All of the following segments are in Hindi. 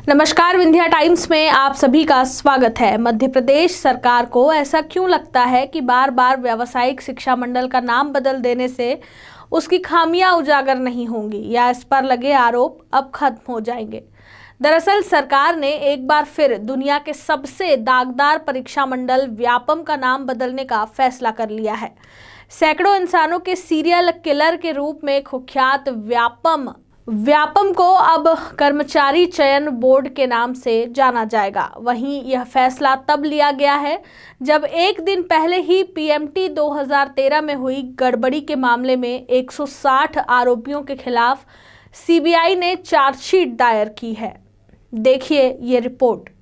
नमस्कार, विंध्या टाइम्स में आप सभी का स्वागत है। मध्य प्रदेश सरकार को ऐसा क्यों लगता है कि बार बार व्यावसायिक शिक्षा मंडल का नाम बदल देने से उसकी खामियां उजागर नहीं होंगी या इस पर लगे आरोप अब खत्म हो जाएंगे? दरअसल सरकार ने एक बार फिर दुनिया के सबसे दागदार परीक्षा मंडल व्यापम का नाम बदलने का फैसला कर लिया है। सैकड़ों इंसानों के सीरियल किलर के रूप में कुख्यात व्यापम को अब कर्मचारी चयन बोर्ड के नाम से जाना जाएगा। वहीं यह फैसला तब लिया गया है जब एक दिन पहले ही पीएमटी 2013 में हुई गड़बड़ी के मामले में 160 आरोपियों के खिलाफ सीबीआई ने चार्जशीट दायर की है। देखिए ये रिपोर्ट।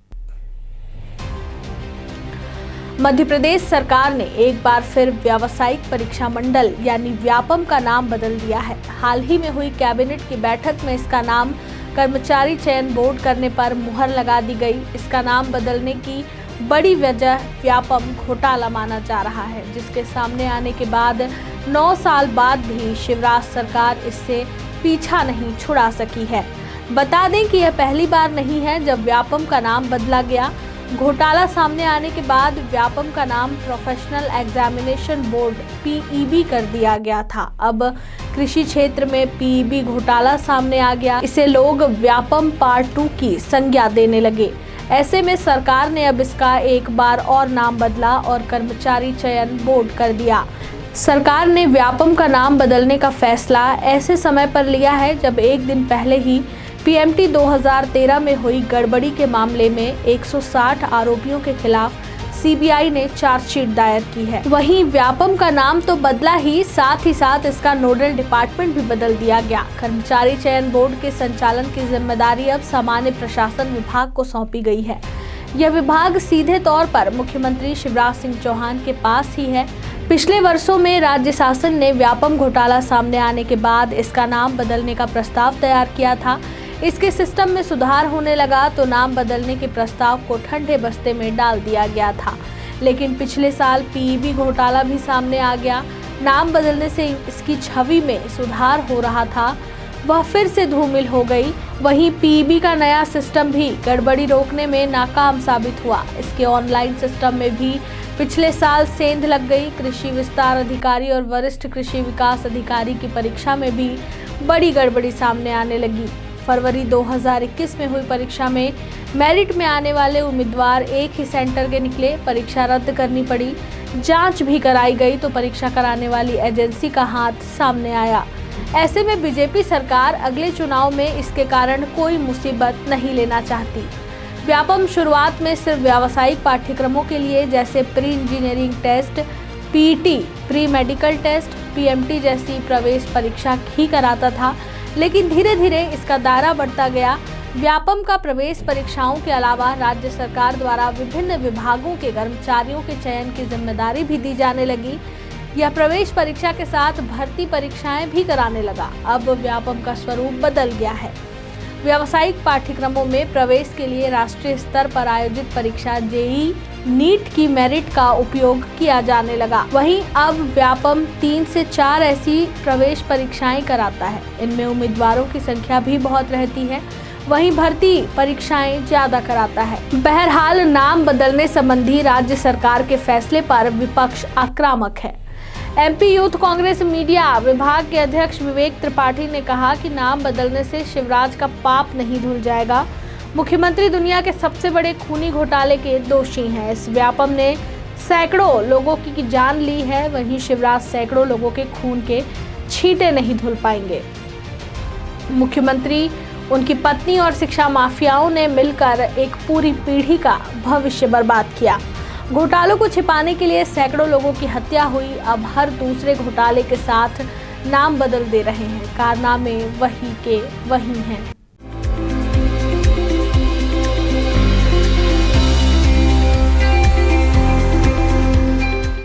मध्य प्रदेश सरकार ने एक बार फिर व्यावसायिक परीक्षा मंडल यानी व्यापम का नाम बदल दिया है। हाल ही में हुई कैबिनेट की बैठक में इसका नाम कर्मचारी चयन बोर्ड करने पर मुहर लगा दी गई। इसका नाम बदलने की बड़ी वजह व्यापम घोटाला माना जा रहा है, जिसके सामने आने के बाद 9 साल बाद भी शिवराज सरकार इससे पीछा नहीं छुड़ा सकी है। बता दें कि यह पहली बार नहीं है जब व्यापम का नाम बदला गया। घोटाला सामने आने के बाद व्यापम का नाम प्रोफेशनल एग्जामिनेशन बोर्ड पीईबी कर दिया गया था। अब कृषि क्षेत्र में पीईबी घोटाला सामने आ गया, इसे लोग व्यापम पार्ट 2 की संज्ञा देने लगे। ऐसे में सरकार ने अब इसका एक बार और नाम बदला और कर्मचारी चयन बोर्ड कर दिया। सरकार ने व्यापम का नाम बदलने का फैसला ऐसे समय पर लिया है जब एक दिन पहले ही पीएमटी 2013 में हुई गड़बड़ी के मामले में 160 आरोपियों के खिलाफ सीबीआई ने चार्जशीट दायर की है। वहीं व्यापम का नाम तो बदला ही साथ इसका नोडल डिपार्टमेंट भी बदल दिया गया। कर्मचारी चयन बोर्ड के संचालन की जिम्मेदारी अब सामान्य प्रशासन विभाग को सौंपी गई है। यह विभाग सीधे तौर पर मुख्यमंत्री शिवराज सिंह चौहान के पास ही है। पिछले वर्षों में राज्य शासन ने व्यापम घोटाला सामने आने के बाद इसका नाम बदलने का प्रस्ताव तैयार किया था। इसके सिस्टम में सुधार होने लगा तो नाम बदलने के प्रस्ताव को ठंडे बस्ते में डाल दिया गया था। लेकिन पिछले साल पीईबी घोटाला भी सामने आ गया। नाम बदलने से इसकी छवि में सुधार हो रहा था, वह फिर से धूमिल हो गई। वहीं पीईबी का नया सिस्टम भी गड़बड़ी रोकने में नाकाम साबित हुआ। इसके ऑनलाइन सिस्टम में भी पिछले साल सेंध लग गई। कृषि विस्तार अधिकारी और वरिष्ठ कृषि विकास अधिकारी की परीक्षा में भी बड़ी गड़बड़ी सामने आने लगी। फरवरी 2021 में हुई परीक्षा में मेरिट में आने वाले उम्मीदवार एक ही सेंटर के निकले। परीक्षा रद्द करनी पड़ी। जांच भी कराई गई तो परीक्षा कराने वाली एजेंसी का हाथ सामने आया। ऐसे में बीजेपी सरकार अगले चुनाव में इसके कारण कोई मुसीबत नहीं लेना चाहती। व्यापम शुरुआत में सिर्फ व्यावसायिक पाठ्यक्रमों के लिए जैसे pre engineering test, PT, pre medical test, PMT जैसी प्रवेश परीक्षा ही कराता था, लेकिन धीरे धीरे इसका दायरा बढ़ता गया। व्यापम का प्रवेश परीक्षाओं के अलावा राज्य सरकार द्वारा विभिन्न विभागों के कर्मचारियों के चयन की जिम्मेदारी भी दी जाने लगी। यह प्रवेश परीक्षा के साथ भर्ती परीक्षाएं भी कराने लगा। अब व्यापम का स्वरूप बदल गया है। व्यावसायिक पाठ्यक्रमों में प्रवेश के लिए राष्ट्रीय स्तर पर आयोजित परीक्षा जेईई नीट की मेरिट का उपयोग किया जाने लगा। वहीं अब व्यापम 3 से 4 ऐसी प्रवेश परीक्षाएं कराता है। इनमें उम्मीदवारों की संख्या भी बहुत रहती है। वहीं भर्ती परीक्षाएं ज्यादा कराता है। बहरहाल नाम बदलने संबंधी राज्य सरकार के फैसले पर विपक्ष आक्रामक है। एमपी यूथ कांग्रेस मीडिया विभाग के अध्यक्ष विवेक त्रिपाठी ने कहा कि नाम बदलने से शिवराज का पाप नहीं धुल जाएगा। मुख्यमंत्री दुनिया के सबसे बड़े खूनी घोटाले के दोषी हैं। इस व्यापम ने सैकड़ों लोगों की जान ली है, वहीं शिवराज सैकड़ों लोगों के खून के छींटे नहीं धुल पाएंगे। मुख्यमंत्री, उनकी पत्नी और शिक्षा माफियाओं ने मिलकर एक पूरी पीढ़ी का भविष्य बर्बाद किया। घोटालों को छिपाने के लिए सैकड़ों लोगों की हत्या हुई। अब हर दूसरे घोटाले के साथ नाम बदल दे रहे हैं। कारनामे वही के वही हैं।